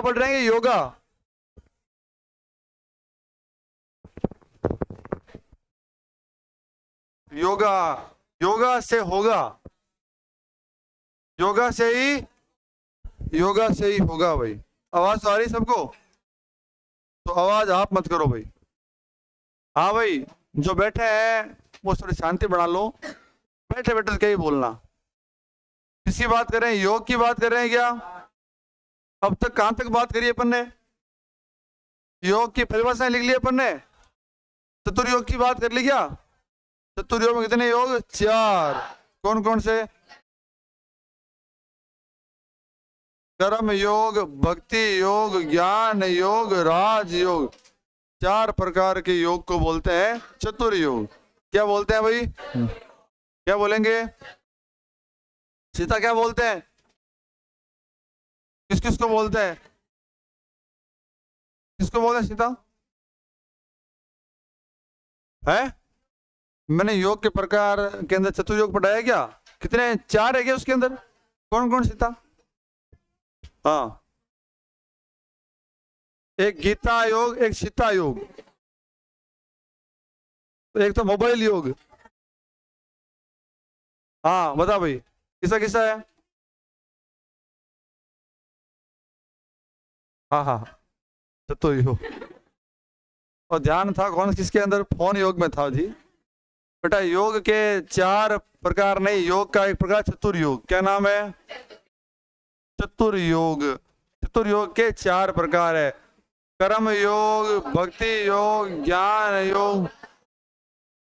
पढ़ रहे हैं योगा। योगा, योगा से होगा, योगा से ही, योगा से ही होगा भाई। आवाज तो आ रही सबको? तो आवाज आप मत करो भाई। हाँ भाई, जो बैठे हैं वो थोड़ी शांति बना लो। बैठे बैठे तो क्या ही बोलना। किसकी बात कर रहे हैं? योग की बात कर रहे हैं क्या? अब तक कहां तक बात करी अपन ने? योग की परिभाषाएं लिख ली अपन ने। चतुर्योग की बात कर ली क्या? चतुर्योग में कितने योग? 4। कौन कौन से? कर्म योग, भक्ति योग, ज्ञान योग, राज योग। 4 प्रकार के योग को बोलते हैं चतुर्योग। क्या बोलते हैं भाई? क्या बोलेंगे? सीता क्या बोलते हैं? किस किस को बोलते हैं? किसको बोलते हैं सीता? है? मैंने योग के प्रकार के अंदर चतुर्योग पढ़ाया क्या? कितने? 4 है क्या उसके अंदर? कौन कौन सीता? हाँ, एक गीता योग, एक सीता योग, एक तो मोबाइल योग। हाँ बता भाई, किसा किसा है? हाँ हाँ, चतुर्योग। और ध्यान था कौन किसके अंदर? फोन योग में था जी। बेटा योग के 4 प्रकार नहीं, योग का एक प्रकार चतुर्योग। क्या नाम है? चतुर्योग। चतुर्योग के 4 प्रकार है। कर्म योग, भक्ति योग, ज्ञान योग।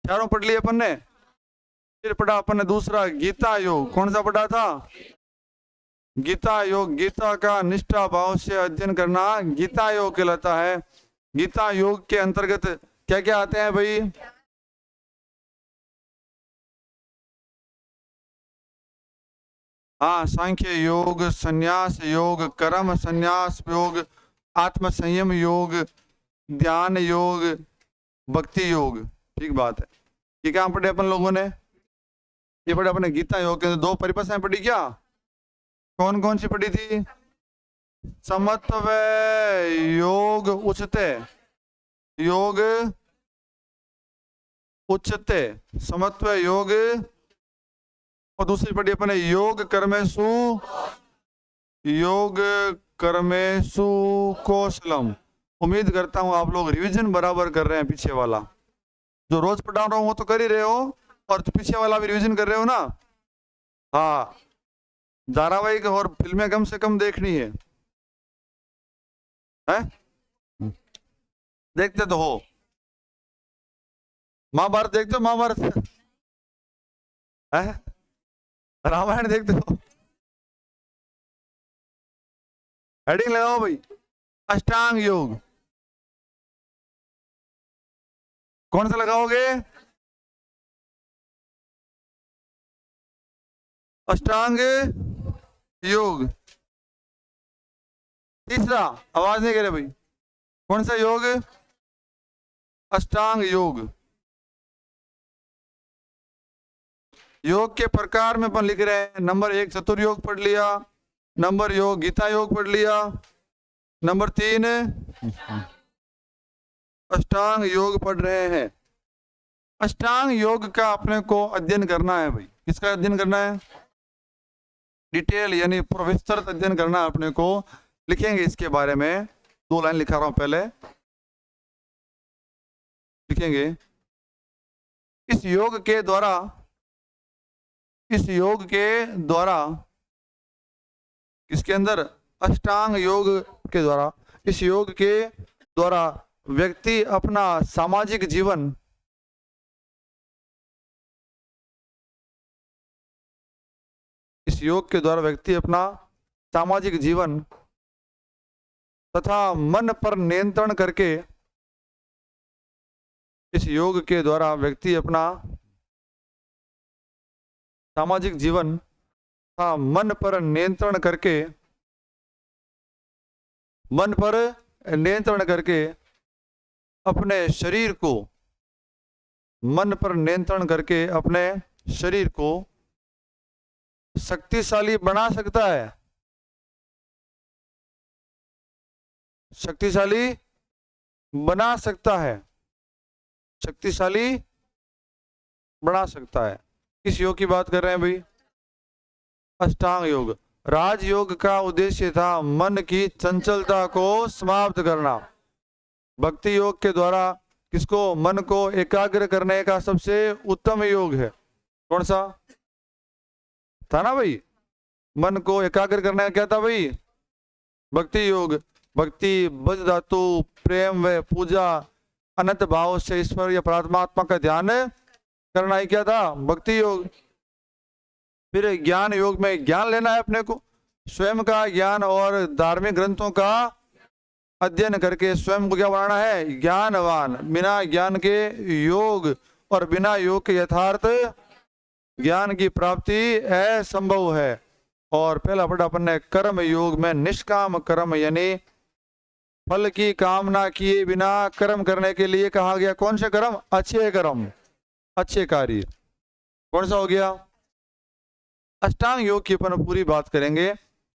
चारों पढ़ लिए अपन ने। फिर पढ़ा अपन ने दूसरा गीता योग। कौन सा पढ़ा था? गीता योग। गीता का निष्ठा भाव से अध्ययन करना गीता योग कहलाता है। गीता योग के अंतर्गत क्या क्या आते हैं भाई? हाँ, सांख्य योग, संन्यास योग, कर्म संन्यास योग, आत्म संयम योग, ध्यान योग, भक्ति योग। ठीक बात है। ये क्या पढ़े अपन लोगों ने? ये पढ़े अपने गीता योग के अंदर 2 परिभाषाएं पढ़ी क्या? कौन कौन सी पढ़ी थी? समत्व योग उच्चते, योग उच्चते, समत्व योग। और दूसरी पढ़ी अपने योग कर्मेशु, योग कर्मेशु कौशलम। उम्मीद करता हूं आप लोग रिवीजन बराबर कर रहे हैं। पीछे वाला जो रोज पढ़ा रहा हूं वो तो कर ही रहे हो, और पीछे वाला भी रिवीजन कर रहे हो ना? हाँ, धारावाहिक और फिल्में कम से कम देखनी है, हैं? देखते तो हो। महाभारत देखते हो? महाभारत है? रामायण देखते हो? हेडिंग लगाओ भाई, अष्टांग योग। कौन सा लगाओगे? अष्टांग योग। तीसरा, आवाज नहीं करे भाई, कौन सा योग? अष्टांग योग। योग के प्रकार में अपन लिख रहे हैं। नंबर 1 चतुर्योग पढ़ लिया, नंबर योग गीता योग पढ़ लिया, नंबर 3 अष्टांग योग पढ़ रहे हैं। अष्टांग योग का अपने को अध्ययन करना है भाई। किसका अध्ययन करना है? डिटेल यानी विस्तृत अध्ययन करना है अपने को। लिखेंगे इसके बारे में, 2 लाइन लिखा रहा हूं पहले, लिखेंगे। इस योग के द्वारा, इस योग के द्वारा, इसके अंदर अष्टांग योग के द्वारा, इस योग के द्वारा व्यक्ति अपना सामाजिक जीवन, इस योग के द्वारा व्यक्ति अपना सामाजिक जीवन तथा मन पर नियंत्रण करके, इस योग के द्वारा व्यक्ति अपना सामाजिक जीवन तथा मन पर नियंत्रण करके, मन पर नियंत्रण करके अपने शरीर को, मन पर नियंत्रण करके अपने शरीर को शक्तिशाली बना सकता है। शक्तिशाली बना सकता है, शक्तिशाली बना सकता है। किस योग की बात कर रहे हैं भाई? अष्टांग योग। राजयोग का उद्देश्य था मन की चंचलता को समाप्त करना। भक्ति योग के द्वारा किसको? मन को एकाग्र करने का सबसे उत्तम योग है। कौन सा था ना भाई? मन को एकाग्र करने का क्या था भाई? भक्ति योग। भक्ति बज धातु प्रेम व पूजा अनंत भाव से ईश्वर या परमात्मा का ध्यान करना ही क्या था? भक्ति योग। फिर ज्ञान योग में ज्ञान लेना है अपने को, स्वयं का ज्ञान और धार्मिक ग्रंथों का अध्ययन करके स्वयं को क्या बनाना है? ज्ञानवान। बिना ज्ञान के योग और बिना योग के यथार्थ ज्ञान की प्राप्ति असंभव है। और पहला पढ़ा अपन ने कर्म योग में निष्काम कर्म यानी फल की कामना किए बिना कर्म करने के लिए कहा गया। कौन से कर्म? अच्छे कर्म, अच्छे कार्य। कौन सा हो गया? अष्टांग योग की अपन पूरी बात करेंगे।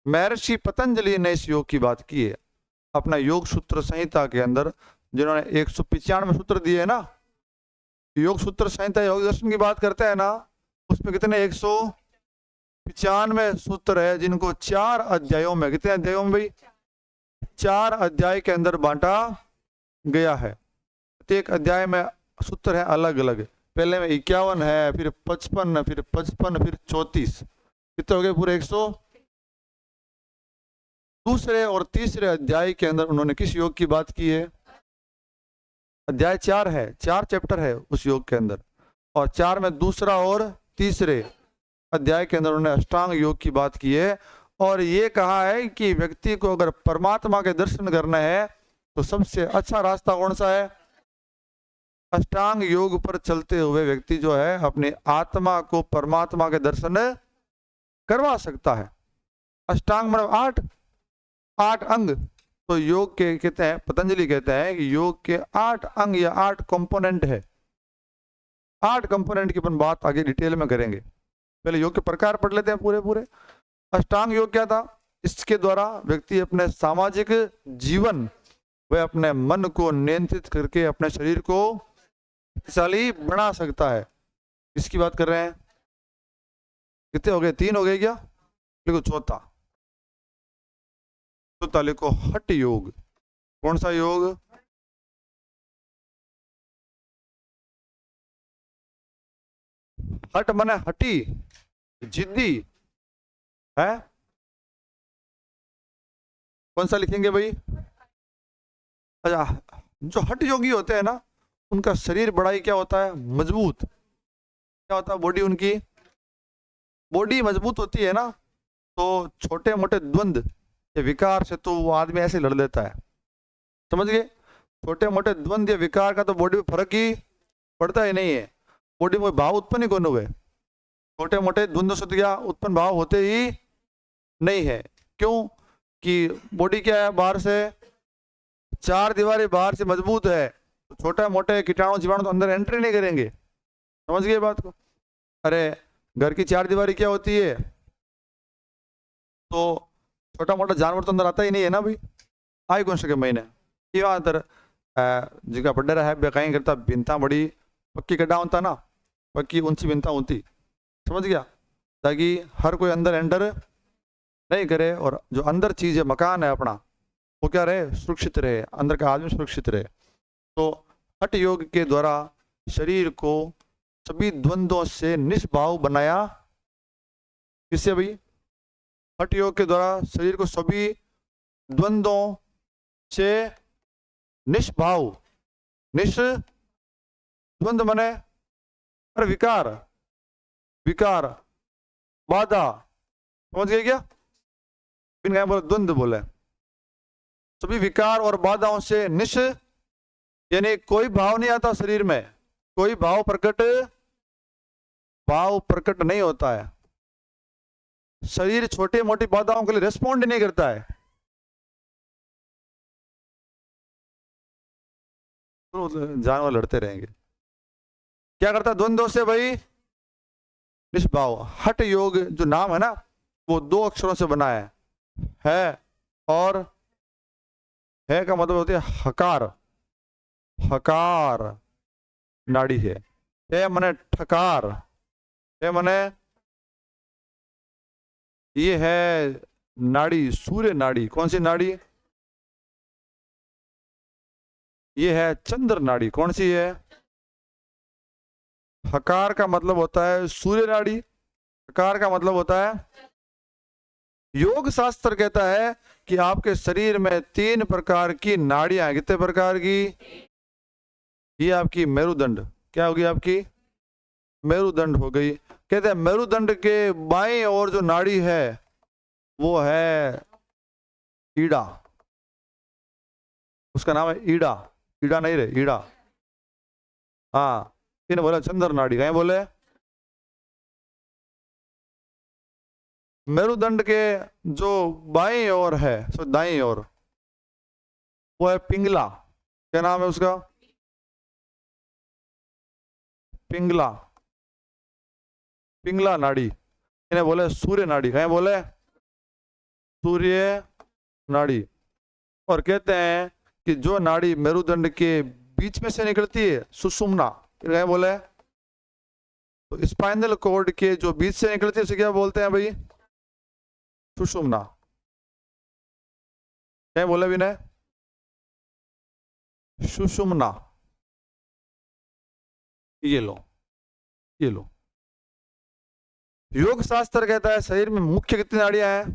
महर्षि पतंजलि ने इस योग की बात की है अपना योग सूत्र संहिता के अंदर, जिन्होंने 195 सूत्र दिए है ना। योग सूत्र संहिता योग दर्शन की बात करते हैं ना, उसमें कितने? 195 सूत्र है, जिनको 4 अध्यायों में, कितने अध्यायों में भाई? 4 अध्याय के अंदर बांटा गया है। प्रत्येक अध्याय में सूत्र है अलग अलग। पहले में 51 है, फिर 55, फिर 55, फिर 34। कितने हो गए पूरे? 100। दूसरे और तीसरे अध्याय के अंदर उन्होंने किस योग की बात की है? अध्याय 4 है, 4 चैप्टर है उस योग के अंदर, और 4 में दूसरा और तीसरे अध्याय के अंदर उन्होंने अष्टांग योग की बात की है। और ये कहा है कि व्यक्ति को अगर परमात्मा के दर्शन करना है तो सबसे अच्छा रास्ता कौन सा है? अष्टांग योग पर चलते हुए व्यक्ति जो है अपनी आत्मा को परमात्मा के दर्शन करवा सकता है। अष्टांग मतलब 8 अंग। तो योग के कहते हैं, पतंजलि कहते हैं कि योग के 8 अंग या 8 कंपोनेंट है। 8 कंपोनेंट की अपन बात आगे डिटेल में करेंगे। पहले योग के प्रकार पढ़ लेते हैं पूरे पूरे। अष्टांग योग क्या था? इसके द्वारा व्यक्ति अपने सामाजिक जीवन व अपने मन को नियंत्रित करके अपने शरीर को शक्तिशाली बना सकता है। इसकी बात कर रहे हैं। कितने हो गए? 3 हो गए क्या? लिखो चौथा लिखो हठ योग। कौन सा योग? हठ माने हटी, जिद्दी है। कौन सा लिखेंगे भाई? अच्छा, जो हठ योगी होते हैं ना, उनका शरीर बड़ा ही क्या होता है? मजबूत। क्या होता है? बॉडी उनकी बॉडी मजबूत होती है ना, तो छोटे मोटे द्वंद्व या विकार से तो वो आदमी ऐसे लड़ लेता है। समझ गए? छोटे मोटे द्वंद्व या विकार का तो बॉडी में फर्क ही पड़ता ही नहीं है। बॉडी में भाव उत्पन्न ही कौन हुए? छोटे मोटे द्वंद्व से क्या उत्पन्न भाव होते ही नहीं है। क्यों? कि बॉडी क्या है? बाहर से 4 दीवारें बाहर से मजबूत है, तो छोटे मोटे कीटाणु जीवाणु तो अंदर एंट्री नहीं करेंगे। समझ गए बात को? अरे घर की 4 दीवारी क्या होती है? तो छोटा मोटा जानवर तो अंदर आता ही नहीं है ना भाई। आई कौन सके महीने किंवा तर जिका पड्डा है कहीं करता भिंता बड़ी पक्की गड्ढा होता ना, पक्की ऊंची भिंता होती। समझ गया? ताकि हर कोई अंदर एंटर नहीं करे, और जो अंदर चीज है, मकान है अपना, वो क्या रहे? सुरक्षित रहे, अंदर का आदमी सुरक्षित रहे। तो हठ योग के द्वारा शरीर को सभी द्वंद्वों से निष्भाव बनाया। किससे भाई? हठ योग के द्वारा शरीर को सभी द्वंद्वों से निष्भाव। द्वंद्व माने अरे विकार, विकार बाधा। समझ गए क्या? बिन बोले द्वंद्व बोले। सभी विकार और बाधाओं से यानी कोई भाव नहीं आता शरीर में, कोई भाव प्रकट नहीं होता है। शरीर छोटी मोटी बाधाओं के लिए रिस्पॉन्ड नहीं करता है। तो जानवर लड़ते रहेंगे। क्या करता? द्वंद्वों से भाई निष्भाव। हठ योग जो नाम है ना, वो 2 अक्षरों से बना है और है का मतलब होती है हकार, हकार नाड़ी है मने ठकार, है मने ये है नाड़ी, सूर्य नाड़ी। कौन सी नाड़ी? ये है चंद्र नाड़ी। कौन सी है? हकार का मतलब होता है सूर्य नाड़ी, हकार का मतलब होता है। योग शास्त्र कहता है कि आपके शरीर में 3 प्रकार की नाड़ियां हैं। कितने प्रकार की? ये आपकी मेरुदंड, क्या होगी आपकी? मेरुदंड हो गई। कहते हैं मेरुदंड के बाएं ओर जो नाड़ी है वो है ईड़ा, उसका नाम है ईड़ा। ईड़ा नहीं रे, ईड़ा। हाँ, इन्हें बोला चंद्र नाड़ी। कहीं बोले मेरुदंड के जो बाएं ओर है, सो दाईं ओर, वो है पिंगला। क्या नाम है उसका? पिंगला, पिंगला नाड़ी। इन्हें बोले सूर्य नाड़ी। कहीं बोले सूर्य नाड़ी। और कहते हैं कि जो नाड़ी मेरुदंड के बीच में से निकलती है, सुषुम्ना। कहीं बोले तो स्पाइनल कॉर्ड के जो बीच से निकलती है उसे क्या बोलते हैं भाई? सुषुम्ना। क्या बोले विनय? सुषुम्ना। ये लो, ये लो। योग शास्त्र कहता है शरीर में मुख्य कितनी नाड़ियां हैं?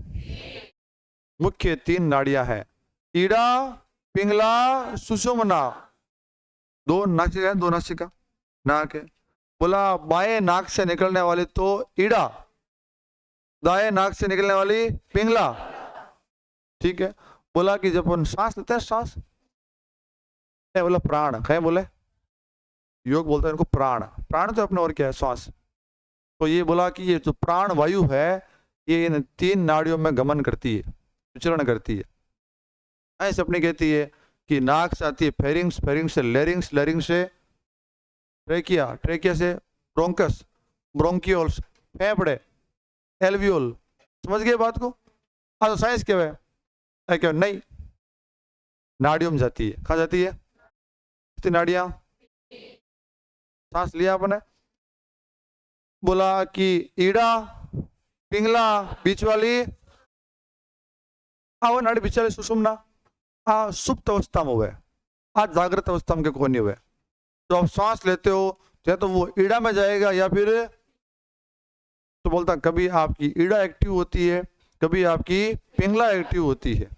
मुख्य 3 नाड़ियां हैं, ईड़ा, पिंगला, सुषुम्ना। 2 नासिका है, 2 नासिका नाक है। बोला बाएं नाक से निकलने वाली तो ईड़ा, दाएं नाक से निकलने वाली पिंगला। ठीक है। बोला कि जब हम सांस लेते हैं, सांस बोला प्राण। कहे बोले योग बोलता है इनको प्राण। प्राण तो अपने और क्या है? श्वास। तो ये बोला कि ये जो प्राण वायु है ये इन 3 नाड़ियों में गमन करती है, विचरण करती है। ऐसे अपनी कहती है कि नाक से आती है फेरिंग्स, फेरिंग्स से लेरिंग्स, लेरिंग्स से ट्रेकिया, ट्रेकिया से ब्रोंकस, ब्रोंकियोल्स, फेफड़े, एल्वियोल। समझ गए बात को? हाँ, तो साइंस क्या है? क्या नहीं, नाड़ियों में जाती है। कहाँ जाती है? कितनी नाड़ियां? सांस लिया आपने, बोला कि ईड़ा, पिंगला, बीच वाली वो नाड़ी बीच वाली सुषुम्ना सुप्त अवस्था में हुए, आज जागृत अवस्था में कोई नहीं हुए। तो आप श्वास लेते हो या तो वो ईड़ा में जाएगा या फिर, तो बोलता कभी आपकी ईड़ा एक्टिव होती है, कभी आपकी पिंगला एक्टिव होती है।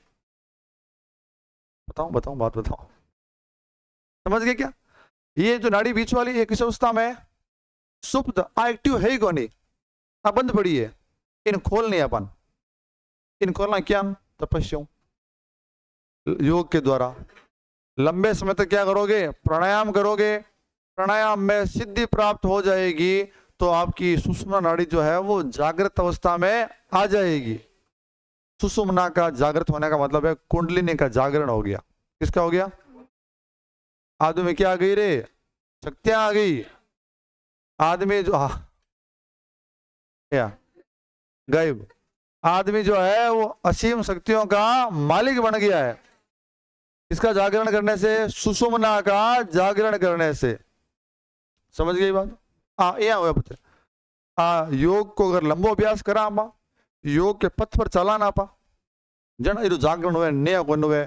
बताओ बताओ, बात बताओ। समझ गए क्या? ये जो नाड़ी बीच वाली है किस अवस्था में? सुप्त। एक्टिव है ही कौन? बंद पड़ी है। इन खोलने अपन, इन खोलना क्या? तपस्या, योग के द्वारा। लंबे समय तक क्या करोगे? प्राणायाम करोगे। प्राणायाम में सिद्धि प्राप्त हो जाएगी तो आपकी सुषुम्ना नाड़ी जो है वो जागृत अवस्था में आ जाएगी। सुषुम्ना का जागृत होने का मतलब है कुंडलिनी का जागरण हो गया। किसका हो गया? आदमी में क्या आ गई रे? शक्तियां आ गई। आदमी जो क्या गायब, आदमी जो है वो असीम शक्तियों का मालिक बन गया है। इसका जागरण करने से, सुषुम्ना का जागरण करने से। समझ गई बात? यहाँ हुआ पता। योग को अगर लंबो अभ्यास करा आप, योग के पथ पर चलाना पा जन ये जागरण हुए नया गुण हुए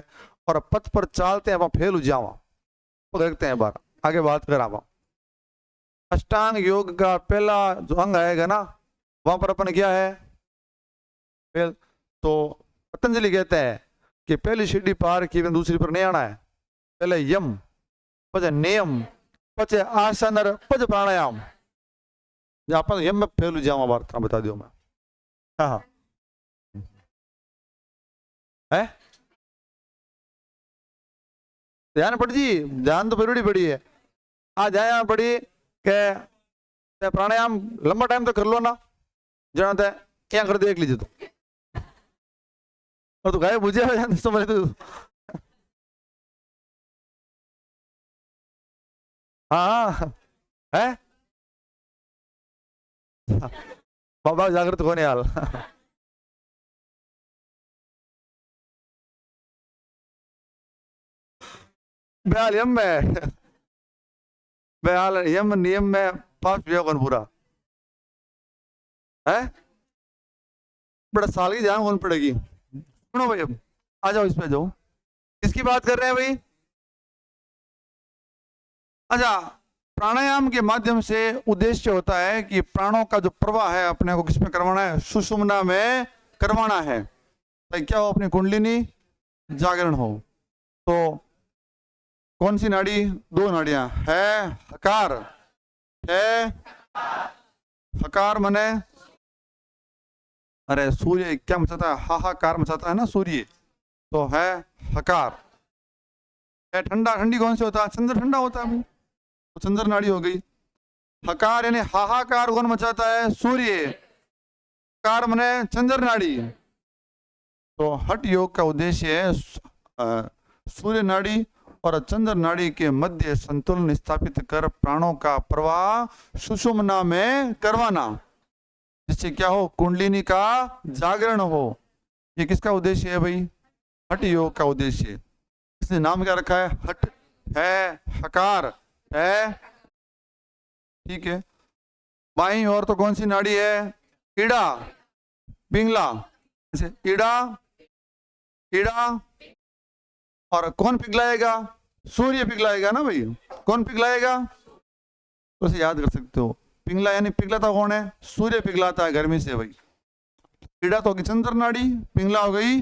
और पथ पर चालते हैं फेल जावा तो देखते हैं बार आगे बात करा। अष्टांग योग का पहला जो अंग आएगा ना वहां पर अपन क्या है? तो पतंजलि कहते हैं कि पहली सीढ़ी पार की दूसरी पर नहीं आना है। पहले यम, पचे नियम, पचे आसन और पच प्राणायाम। अपन यम में फेल जावा बात बता दियो मैं। हाँ हाँ है ध्यान पड़ जी, ध्यान तो जरूरी पड़ी है। आज ध्यान पड़ी के प्राणायाम लंबा टाइम तो कर लो ना, जना क्या कर देख लीजिए तो गाय बुझे समझ तो। हाँ है बाबा जागृत होने हाल बयाल यम में बयाल यम नियम में पांच पिया कौन पूरा है? बड़ा साल की जान कौन पड़ेगी? सुनो भाई, अब आ जाओ, इस पे जाओ। किसकी बात कर रहे हैं भाई? अच्छा, प्राणायाम के माध्यम से उद्देश्य होता है कि प्राणों का जो प्रवाह है अपने को किसमें करवाना है? सुषुम्ना में करवाना है, ताकि क्या हो? अपनी कुंडलिनी जागरण हो। तो कौन सी नाड़ी? दो नाड़ियां है, हकार है। हकार मने, अरे सूर्य क्या मचाता है? हाहाकार मचाता है ना सूर्य, तो है हकार। है ठंडा, ठंडी कौन सी होता है? चंद्र ठंडा होता है भाई, तो चंद्र नाड़ी हो गई। हकार यानी हाहाकार कौन मचाता है? सूर्य। कार मने चंद्र नाड़ी। तो हठ योग का उद्देश्य है सूर्य नाड़ी और चंद्र नाड़ी के मध्य संतुलन स्थापित कर प्राणों का प्रवाह सुषुम्ना में करवाना, जिससे क्या हो? कुंडलिनी का जागरण हो। ये किसका उद्देश्य है भाई? हठ योग का उद्देश्य। इसने नाम क्या रखा है? हठ है, हकार है, ठीक है। बाईं ओर तो कौन सी नाड़ी है? ईड़ा, पिंगला। जैसे ईड़ा, ईड़ा, और कौन पिघलाएगा? सूर्य पिघलाएगा ना भाई। कौन पिघलाएगा? तो उसे याद कर सकते हो। पिघला यानी पिघलाता कौन है? सूर्य पिघलाता है गर्मी से भाई। ईड़ा तो होगी चंद्र नाड़ी, पिंगला हो गई।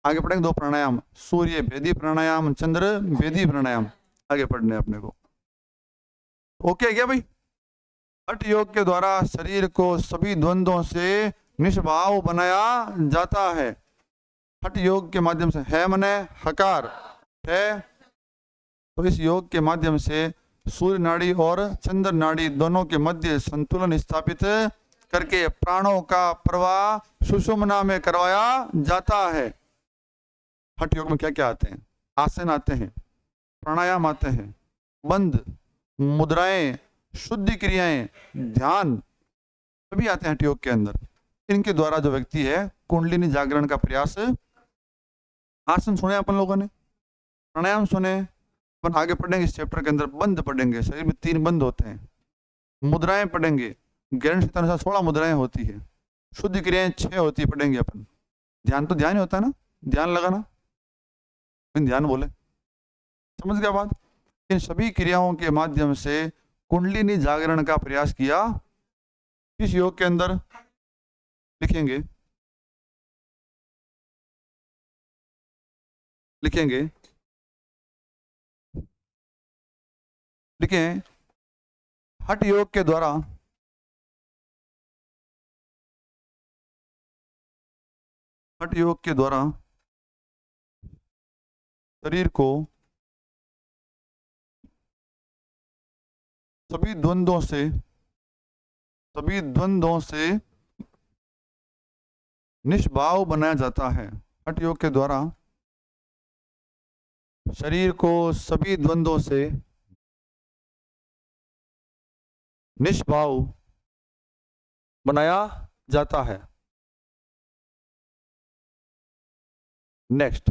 आगे पढ़ेंगे दो प्राणायाम, सूर्य भेदी प्राणायाम, चंद्र भेदी प्राणायाम, आगे पढ़ने अपने को। ओके क्या भाई? हठ योग के द्वारा शरीर को सभी द्वंद्वों से निष्भाव बनाया जाता है। हठ योग के माध्यम से, है मने हकार है, तो इस योग के माध्यम से सूर्य नाड़ी और चंद्र नाड़ी दोनों के मध्य संतुलन स्थापित करके प्राणों का प्रवाह सुषुम्ना में करवाया जाता है। हठ योग में क्या क्या आते हैं? आसन आते हैं, प्राणायाम आते हैं, बंध, मुद्राएं, शुद्धि क्रियाएं, ध्यान, सभी आते हैं हठ योग के अंदर। इनके द्वारा जो व्यक्ति है कुंडलिनी जागरण का प्रयास, आसन सुने अपन लोगों ने, प्राणायाम सुने, अपन आगे पढ़ेंगे इस चैप्टर के अंदर बंध पढ़ेंगे, शरीर में 3 बंध होते हैं। मुद्राएं पढ़ेंगे, ज्ञान के अनुसार 16 मुद्राएं होती है। शुद्ध क्रियाएं 6 होती है, पढ़ेंगे अपन। ध्यान तो ध्यान ही होता है ना, ध्यान लगाना, ध्यान बोले, समझ गया बात? इन सभी क्रियाओं के माध्यम से कुंडलिनी जागरण का प्रयास किया। इस योग के अंदर लिखेंगे, लिखेंगे, लिखें, हठ योग के द्वारा हठ योग के द्वारा शरीर को सभी द्वंद्वों से निष्भाव बनाया जाता है। हठ योग के द्वारा शरीर को सभी द्वंद्वों से निष्भाव बनाया जाता है। नेक्स्ट,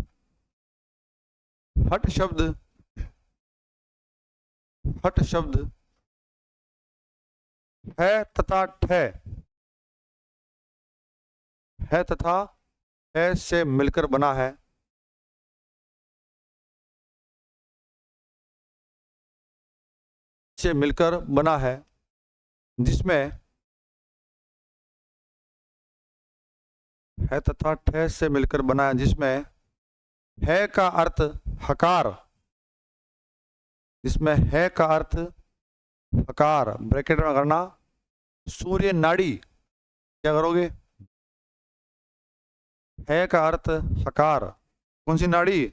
हठ शब्द, हठ शब्द है तथा ठे, है तथा है से मिलकर बना है। से मिलकर बना है, जिसमें है तथा ठे से मिलकर बना है, जिसमें है का अर्थ हकार, जिसमें है का अर्थ हकार, ब्रैकेट में करना। सूर्य नाड़ी, क्या करोगे? है का अर्थ हकार, कौन सी नाड़ी?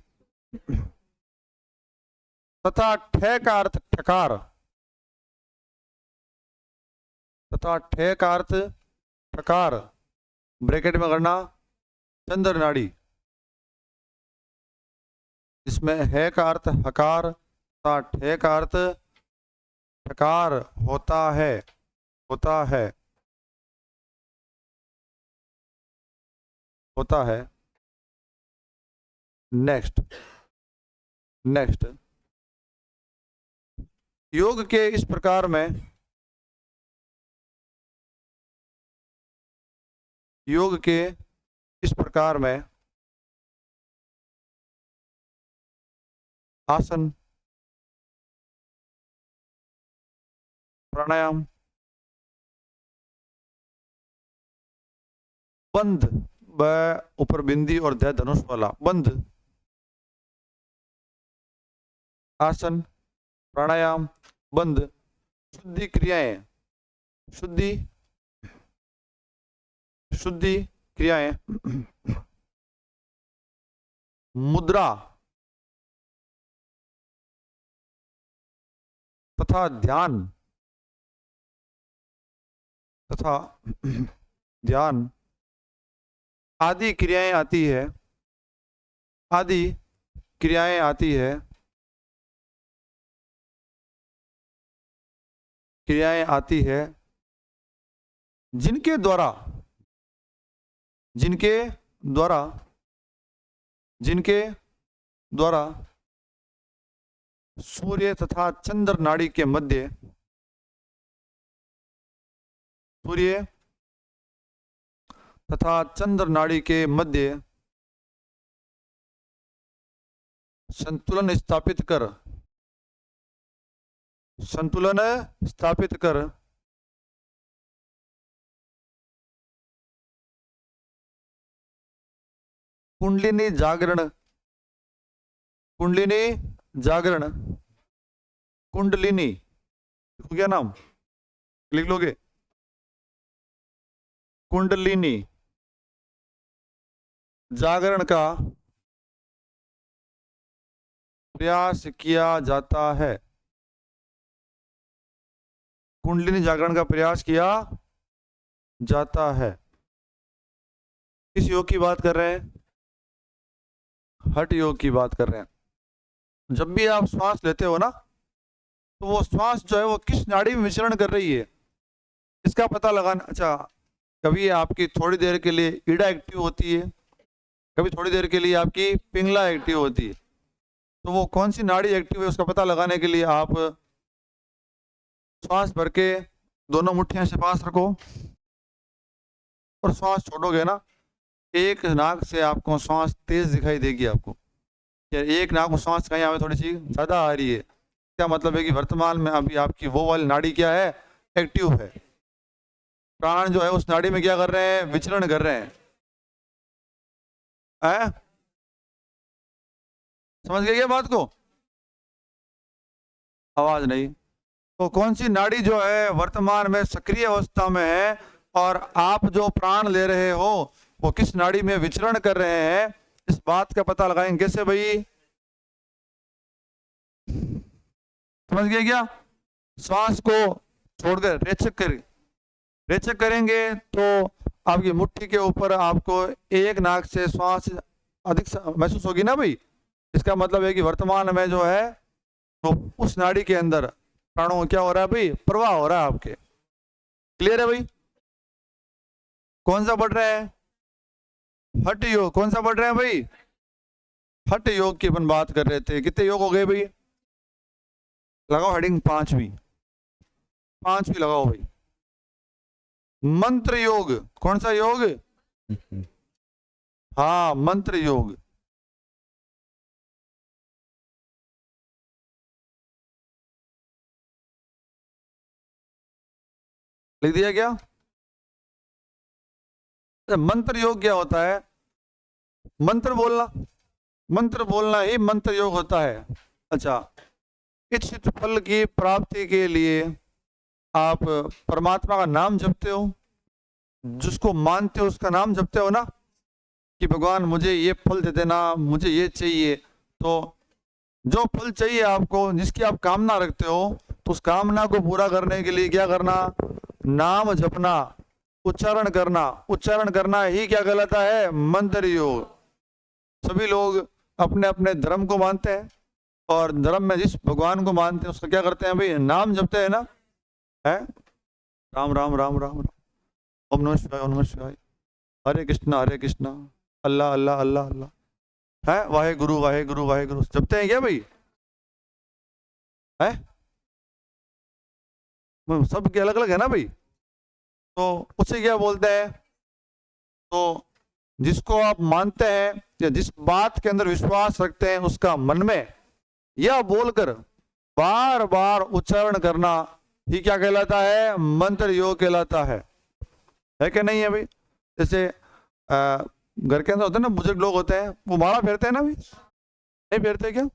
तथा ठे का अर्थ ठकार, तथा ठे का अर्थ ठकार, ब्रैकेट में करना चंद्र नाड़ी, इसमें है का अर्थ हकार तथा ठे का अर्थ ठकार होता है, होता है, होता है। नेक्स्ट, नेक्स्ट, योग के इस प्रकार में, योग के इस प्रकार में आसन, प्राणायाम, बंध, ब ऊपर बिंदी और द धनुष वाला, बंध, आसन, प्राणायाम, बंध, शुद्धि क्रियाएं, शुद्धि शुद्धि क्रियाएं, मुद्रा तथा ध्यान, तथा ध्यान आदि क्रियाएं आती है, आदि क्रियाएं आती है, क्रियाएं आती है, जिनके द्वारा, जिनके द्वारा, जिनके द्वारा सूर्य तथा चंद्र नाड़ी के मध्य, सूर्य तथा चंद्र नाड़ी के मध्य संतुलन स्थापित कर, संतुलन स्थापित कर कुंडलिनी जागरण, कुंडलिनी जागरण, कुंडलिनी क्या नाम लिख लोगे, कुंडलिनी जागरण का प्रयास किया जाता है, कुंडलिनी जागरण का प्रयास किया जाता है। किस योग की बात कर रहे हैं? हठ योग की बात कर रहे हैं। जब भी आप श्वास लेते हो ना, तो वो श्वास जो है वो किस नाड़ी में विचरण कर रही है इसका पता लगाना। अच्छा, कभी आपकी थोड़ी देर के लिए ईड़ा एक्टिव होती है, कभी थोड़ी देर के लिए आपकी पिंगला एक्टिव होती है, तो वो कौन सी नाड़ी एक्टिव है उसका पता लगाने के लिए आप श्वास भर के दोनों मुट्ठियां से पास रखो और श्वास छोड़ोगे ना, एक नाक से आपको श्वास तेज दिखाई देगी आपको, या एक नाक में श्वास कहीं हमें थोड़ी सी ज्यादा आ रही है, क्या मतलब है कि वर्तमान में अभी आपकी वो वाली नाड़ी क्या है, एक्टिव है। प्राण जो है उस नाड़ी में क्या कर रहे हैं, विचरण कर रहे हैं। समझ गए क्या बात को? आवाज नहीं। तो कौन सी नाड़ी जो है वर्तमान में सक्रिय अवस्था में है और आप जो प्राण ले रहे हो वो किस नाड़ी में विचरण कर रहे हैं, इस बात का पता लगाएंगे कैसे भाई? समझ गए क्या? श्वास को छोड़कर रेचक करेंगे तो आपकी मुट्ठी के ऊपर आपको एक नाक से श्वास अधिक महसूस होगी ना भाई। इसका मतलब है कि वर्तमान में जो है तो उस नाड़ी के अंदर प्राणों क्या हो रहा है भाई, प्रवाह हो रहा है आपके। क्लियर है भाई? कौन सा पढ़ रहे हैं? हठ योग। कौन सा पढ़ रहे हैं भाई? हठ योग की अपन बात कर रहे थे। कितने योग हो गए भाई? लगाओ हेडिंग पांचवी लगाओ भाई। मंत्र योग। कौन सा योग? हाँ, मंत्र योग। लिख दिया क्या? मंत्र योग क्या होता है? मंत्र बोलना ही मंत्र योग होता है। अच्छा, इच्छित फल की प्राप्ति के लिए आप परमात्मा का नाम जपते हो, जिसको मानते हो उसका नाम जपते हो ना, कि भगवान मुझे ये फल दे देना, मुझे ये चाहिए। तो जो फल चाहिए आपको, जिसकी आप कामना रखते हो, तो उस कामना को पूरा करने के लिए क्या करना? नाम जपना, उच्चारण करना ही क्या कहलाता है? मंत्र योग। सभी लोग अपने अपने धर्म को मानते हैं और धर्म में जिस भगवान को मानते हैं उसका क्या करते हैं भाई? नाम जपते हैं ना, है? राम राम राम राम राम, ओम नमः शिवाय, ओम नमः शिवाय, हरे कृष्णा अल्लाह अल्लाह अल्लाह अल्लाह, है वाहे गुरु जपते हैं क्या भाई? है? सबके अलग अलग है ना भाई। तो उसे क्या बोलते हैं? तो जिसको आप मानते हैं या जिस बात के अंदर विश्वास रखते हैं उसका मन में या बोलकर बार बार उच्चारण करना ही क्या कहलाता है? मंत्र योग कहलाता है कि नहीं है भाई? जैसे घर के अंदर होते हैं ना, बुजुर्ग लोग होते हैं, वो माला फेरते हैं ना भाई, नहीं फेरते क्या?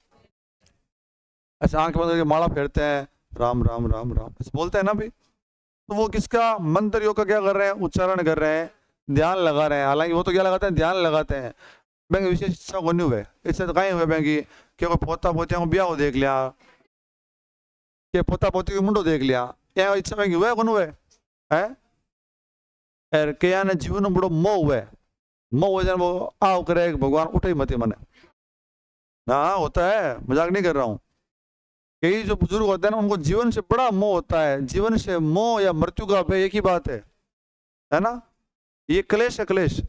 ऐसे आंख बंद करके माला फेरते हैं, राम राम राम राम ऐसे बोलते हैं ना भाई। तो वो किसका मंत्र योग का क्या कर रहे हैं? उच्चारण कर रहे हैं, ध्यान लगा रहे हैं। हालांकि वो तो क्या लगाते हैं? ध्यान लगाते हैं। बैंक विशेष इच्छा को नहीं हुए, इससे तो कहीं हुए बैंक की कि कोई पोता पोतियों को ब्याह हो देख लिया, कि पोता पोती को मुंडो देख लिया, क्या इच्छा बैंक हुए कौन हुए है? और क्या ने जीवन में बड़ो मोह हुए, मोह हो जाए वो आओ करे भगवान उठे ही मत मने। हाँ होता है, मजाक नहीं कर रहा हूँ। कई जो बुजुर्ग होते हैं ना, उनको जीवन से बड़ा मोह होता है। जीवन से मोह या मृत्यु का भय एक ही बात है ना? ये क्लेश है, क्लेश।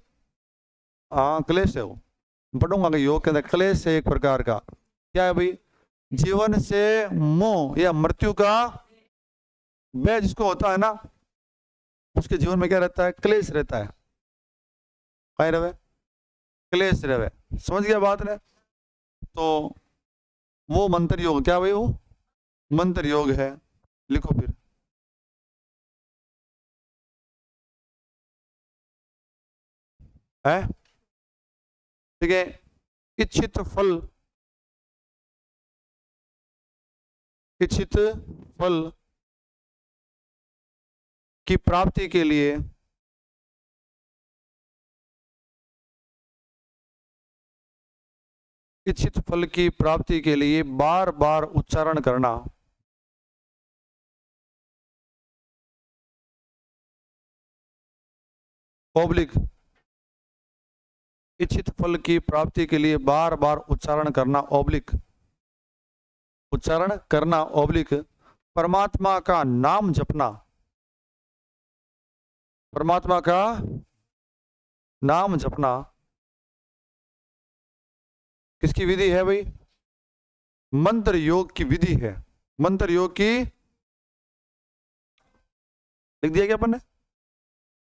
हाँ क्लेश है। वो पढ़ूंगा कि योग के अंदर क्लेश है एक प्रकार का। क्या है भाई? जीवन से मोह या मृत्यु का भय जिसको होता है ना, उसके जीवन में क्या रहता है? क्लेश रहता है। कहीं रहे? क्लेश रहे। समझ गया बात ने? तो वो मंत्र योग क्या भाई? वो मंत्र योग है। लिखो फिर। है ठीक है। इच्छित फल, इच्छित फल की प्राप्ति के लिए इच्छित फल की प्राप्ति के लिए बार बार उच्चारण करना ओब्लिक, इच्छित फल की प्राप्ति के लिए बार बार उच्चारण करना ओब्लिक, उच्चारण करना ओब्लिक परमात्मा का नाम जपना, परमात्मा का नाम जपना किसकी विधि है भाई? मंत्र योग की विधि है। मंत्र योग की लिख दिया क्या अपन ने?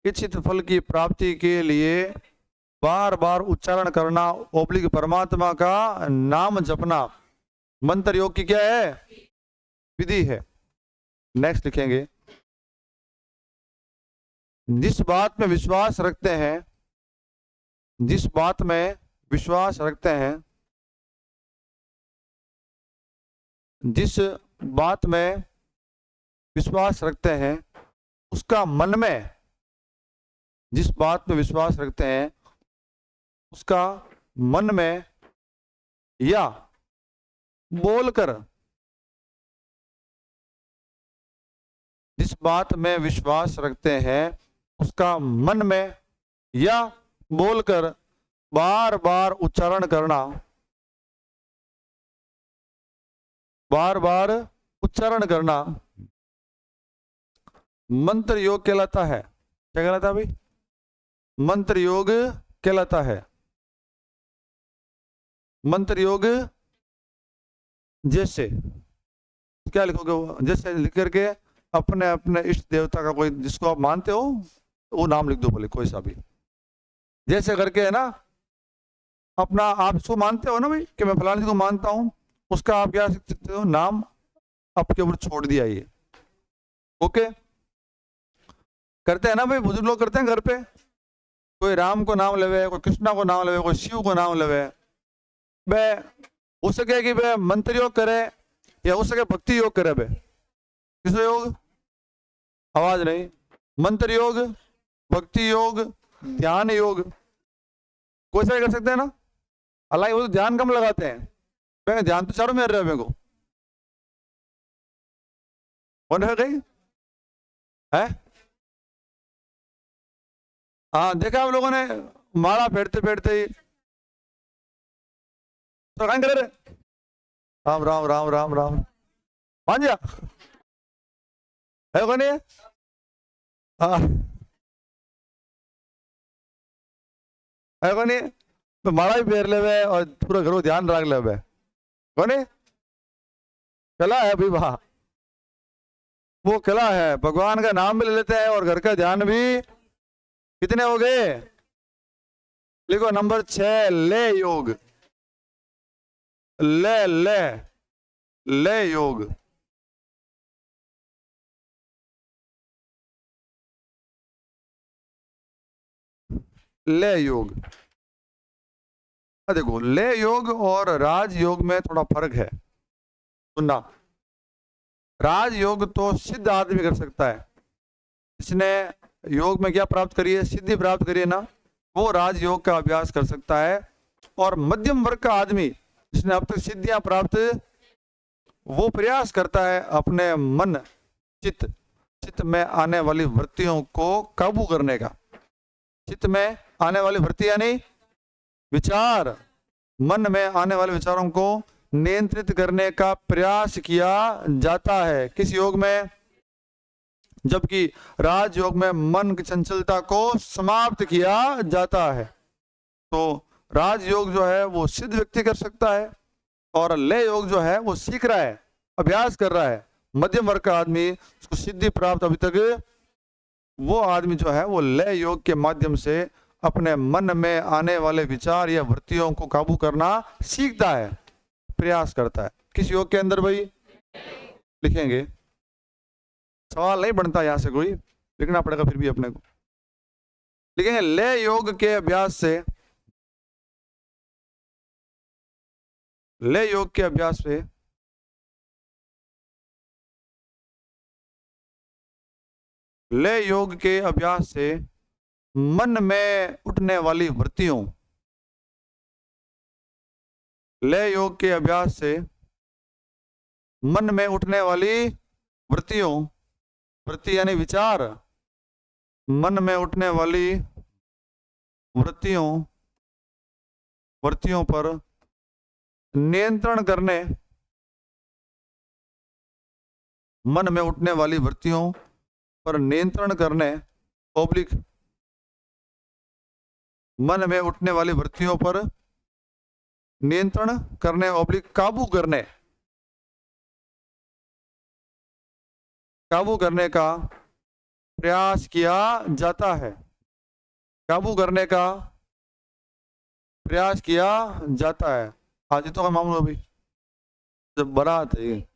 इच्छित फल की प्राप्ति के लिए बार बार उच्चारण करना ओब्लिक परमात्मा का नाम जपना मंत्र योग की क्या है? विधि है। नेक्स्ट लिखेंगे, जिस बात में विश्वास रखते हैं, जिस बात में विश्वास रखते हैं, जिस बात में विश्वास रखते हैं उसका मन में, जिस बात में विश्वास रखते हैं उसका मन में या बोलकर, जिस बात में विश्वास रखते हैं उसका मन में या बोलकर बार बार उच्चारण करना, बार बार उच्चारण करना मंत्र योग कहलाता है। क्या कहलाता है भाई? मंत्र योग कहलाता है। मंत्र योग जैसे क्या लिखोगे? वो जैसे लिख करके अपने अपने इष्ट देवता का कोई जिसको आप मानते हो वो नाम लिख दो, बोले कोई सा भी। जैसे करके है ना, अपना आप इसको मानते हो ना भाई कि मैं फलाने को मानता हूं, उसका आप क्या लिख सकते हो? नाम आपके ऊपर छोड़ दिया ये। ओके, करते हैं ना भाई, बुजुर्ग लोग करते हैं घर पे। कोई राम को नाम लेवे, कोई कृष्णा को नाम लेवे, कोई शिव को नाम लेवे। बे हो सके कि बे मंत्र योग करे या हो सके भक्ति योग करे। बे किस योग? आवाज नहीं। मंत्र योग, भक्ति योग, ध्यान योग, कोई सा भी कर सकते हैं ना। हालांकि वो तो ध्यान कम लगाते हैं, ध्यान तो चारों में रहे मेरे को। कौन है कहीं है? हाँ देखा आप लोगों ने, माला फेरते फेरते ही तो कहीं करे राम राम राम राम राम मान जा है कौन है? हाँ है कौन है? तो माला भी फेर ले और पूरा घर को ध्यान रख ले। कौन है? कला है भाई वाह, वो कला है। भगवान का नाम भी ले लेते हैं और घर का ध्यान भी। कितने हो गए? लिखो नंबर 6, ले योग। ले ले ले योग। ले योग। देखो, ले योग और राज योग में थोड़ा फर्क है। सुनना, राज योग तो सिद्ध आदमी कर सकता है, इसने योग में क्या प्राप्त करी है, सिद्धि प्राप्त करी है ना, वो राज योग का अभ्यास कर सकता है। और मध्यम वर्ग का आदमी जिसने अब तक सिद्धियां प्राप्त, वो प्रयास करता है अपने मन चित्त चित्त में आने वाली वृत्तियों को काबू करने का। चित्त में आने वाली वृत्ति यानी विचार, मन में आने वाले विचारों को नियंत्रित करने का प्रयास किया जाता है किस योग में? जबकि राजयोग में मन की चंचलता को समाप्त किया जाता है। तो राजयोग जो है वो सिद्ध व्यक्ति कर सकता है, और लय योग जो है वो सीख रहा है, अभ्यास कर रहा है। मध्यम वर्ग का आदमी, उसको सिद्धि प्राप्त अभी तक, वो आदमी जो है वो लय योग के माध्यम से अपने मन में आने वाले विचार या वृत्तियों को काबू करना सीखता है, प्रयास करता है। किस योग के अंदर भाई? लिखेंगे, सवाल नहीं बनता यहां से कोई, लिखना पड़ेगा फिर भी अपने को। लिखेंगे, लय योग के अभ्यास से, लय योग के अभ्यास से लय योग के अभ्यास से मन में उठने वाली वृत्तियों, लय योग के अभ्यास से मन में उठने वाली वृत्तियों, वृत्ति यानी विचार, मन में उठने वाली वृत्तियों पर नियंत्रण करने, मन में उठने वाली वृत्तियों पर नियंत्रण करने, ओब्लिक मन में उठने वाली वृत्तियों पर नियंत्रण करने, ओब्लिक काबू करने, काबू करने का प्रयास किया जाता है। काबू करने का प्रयास किया जाता है। आज तो का मामला भी जब बारात है,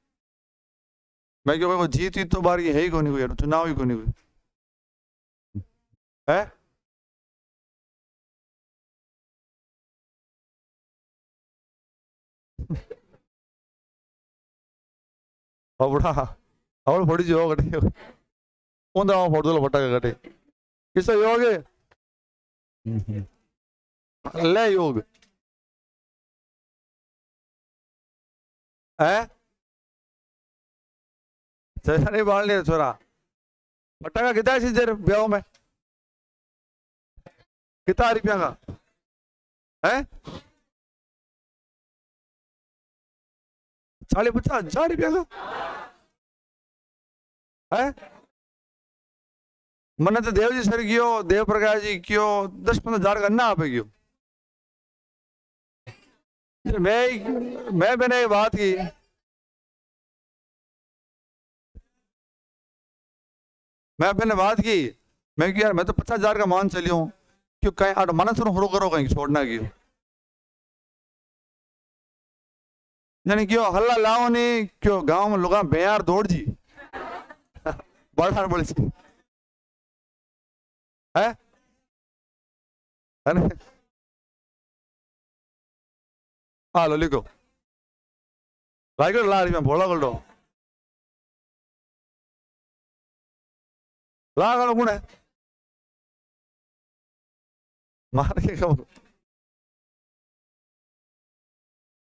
मैं क्यों वो जीत ही तो बार ये है ही कौन हुई, चुनाव ही कौन हुई है। बड़ा ಅವಳು ಹೊಡಿಜಿ ಹೋಗಡೆ ಒಂದು ಅವ ಹೊಡೆದಲ್ಲ ಬಟ್ಟಾಗ ಗಡೆ किस योग है? ले योग है। नहीं बाल नहीं छोरा, बट्टा कितना है ब्याह में, कितना रुपया का है? 40-50 रुपया का है। मैंने तो देव जी सर कियो, देव प्रकाश जी कियो, 10-15 हजार का ना आप क्यों? मैं मैंने एक बात की, मैंने बात की, मैं यार मैं तो 50 हजार का मान चलियो, क्यों कहीं आठ मन सुनो हो करो कहीं छोड़ना क्यों, यानी क्यों हल्ला लाओ नहीं, क्यों गांव में लोग बेयार दौड़ जी बड़ा बोल है। लो लिखो रायगढ़ ला रही मैं बोला कर ला करो कौन है मार के खबर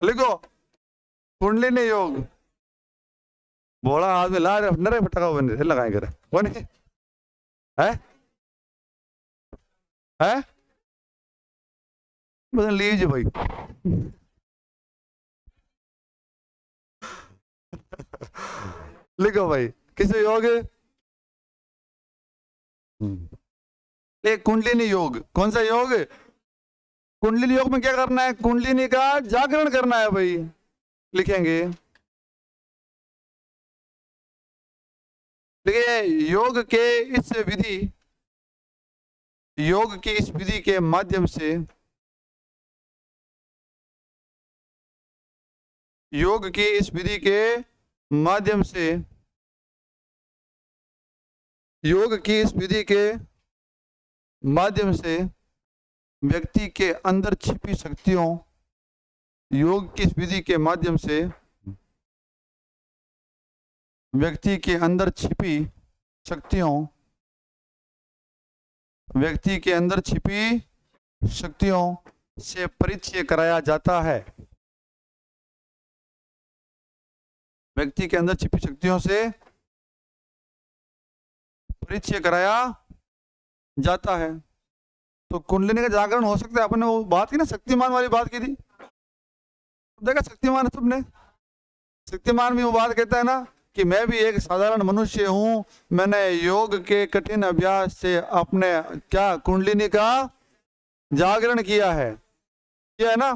लिखो कुंडलिनी योग बोला आदमी ला रहे नरे फटका बन रहे लगाए करे कौन है बदल लीजिए भाई लिखो भाई किस योग है? कुंडलिनी योग। कौन सा योग? कुंडलिनी योग में क्या करना है? कुंडलिनी का जागरण करना है भाई। लिखेंगे देखिए योग के इस विधि के माध्यम से, योग की इस विधि के माध्यम से, योग की इस विधि के माध्यम से व्यक्ति के अंदर छिपी शक्तियों, योग की इस विधि के माध्यम से व्यक्ति के अंदर छिपी शक्तियों, व्यक्ति के अंदर छिपी शक्तियों से परिचय कराया जाता है। व्यक्ति के अंदर छिपी शक्तियों से परिचय कराया जाता है। तो कुंडलिनी का जागरण हो सकता है। आपने वो बात की ना, शक्तिमान वाली बात की थी, देखा शक्तिमान है सबने। शक्तिमान भी वो बात कहता है ना कि मैं भी एक साधारण मनुष्य हूं, मैंने योग के कठिन अभ्यास से अपने क्या कुंडलिनी का जागरण किया है, ना।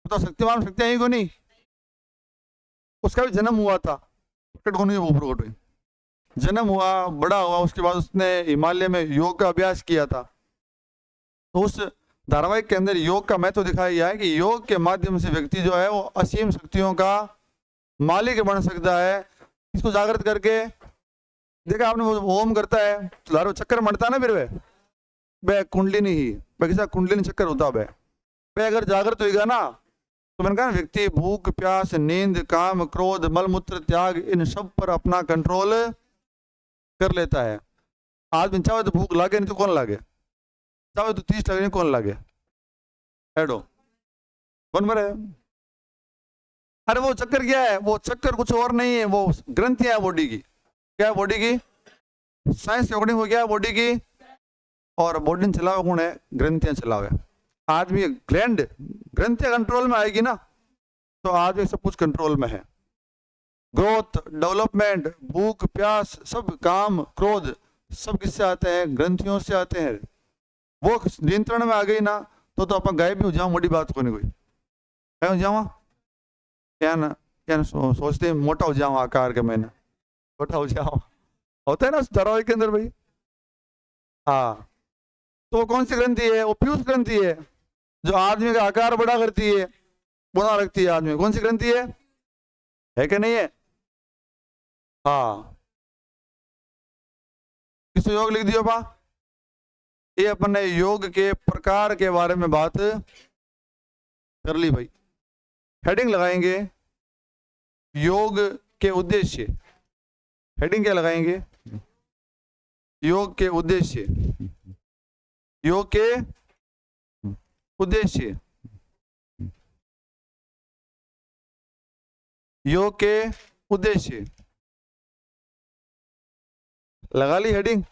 तो शक्तिमान शक्तियां ही को नहीं, उसका भी जन्म हुआ था, प्रकट होने ऊपर हुई, जन्म हुआ, बड़ा हुआ, उसके बाद उसने हिमालय में योग का अभ्यास किया था। तो उस धारावाहिक के अंदर योग का महत्व दिखाया गया है कि योग के माध्यम से व्यक्ति जो है वो असीम शक्तियों का मालिक बन सकता है। इसको जागृत करके देखा आपने, वो ओम करता है तो चक्कर मरता ना, फिर वह कुंडलिनी ही, वह कुंडलिनी चक्कर होता है। वह अगर जागृत होगा ना, तो मैंने कहा ना, व्यक्ति भूख प्यास नींद काम क्रोध मलमूत्र त्याग इन सब पर अपना कंट्रोल कर लेता है। आदमी चाहे तो भूख लागे, नहीं तो कौन लागे, चाहे तो 30 लगे, नहीं कौन लागे, एडो कौन मरे। अरे वो चक्कर क्या है, वो चक्कर कुछ और नहीं है, वो ग्रंथियां है बॉडी की। क्या है बॉडी की, साइंस के अकॉर्डिंग हो गया बॉडी की, और बॉडी चलावे कौन है, ग्रंथियां चलावे। आदमी ग्लैंड ग्रंथियां कंट्रोल में आएगी ना, तो आदमी सब कुछ कंट्रोल में है। ग्रोथ डेवलपमेंट भूख प्यास सब काम क्रोध सब किससे आते हैं, ग्रंथियों से आते हैं। वो नियंत्रण में आ गई ना, तो अपन गायब भी हो जाओ, मोटी बात को नहीं कोई गायब हो जाओ क्या ना, सोचते हैं मोटा हो जाओ आकार के, मैंने छोटा हो जाओ, होता है ना उस धारावाहिक के अंदर भाई। हाँ, तो वो कौन सी ग्रंथि है, वो पीयूष ग्रंथि है, जो आदमी का आकार बड़ा करती है, बना रखती है आदमी। कौन सी ग्रंथि है कि नहीं है। हाँ, किस योग लिख दियो बा, ये अपन ने योग के प्रकार के बारे में बात कर ली भाई। हेडिंग लगाएंगे योग के उद्देश्य, हेडिंग क्या लगाएंगे, योग के उद्देश्य, योग के उद्देश्य, योग के उद्देश्य लगा ली हेडिंग,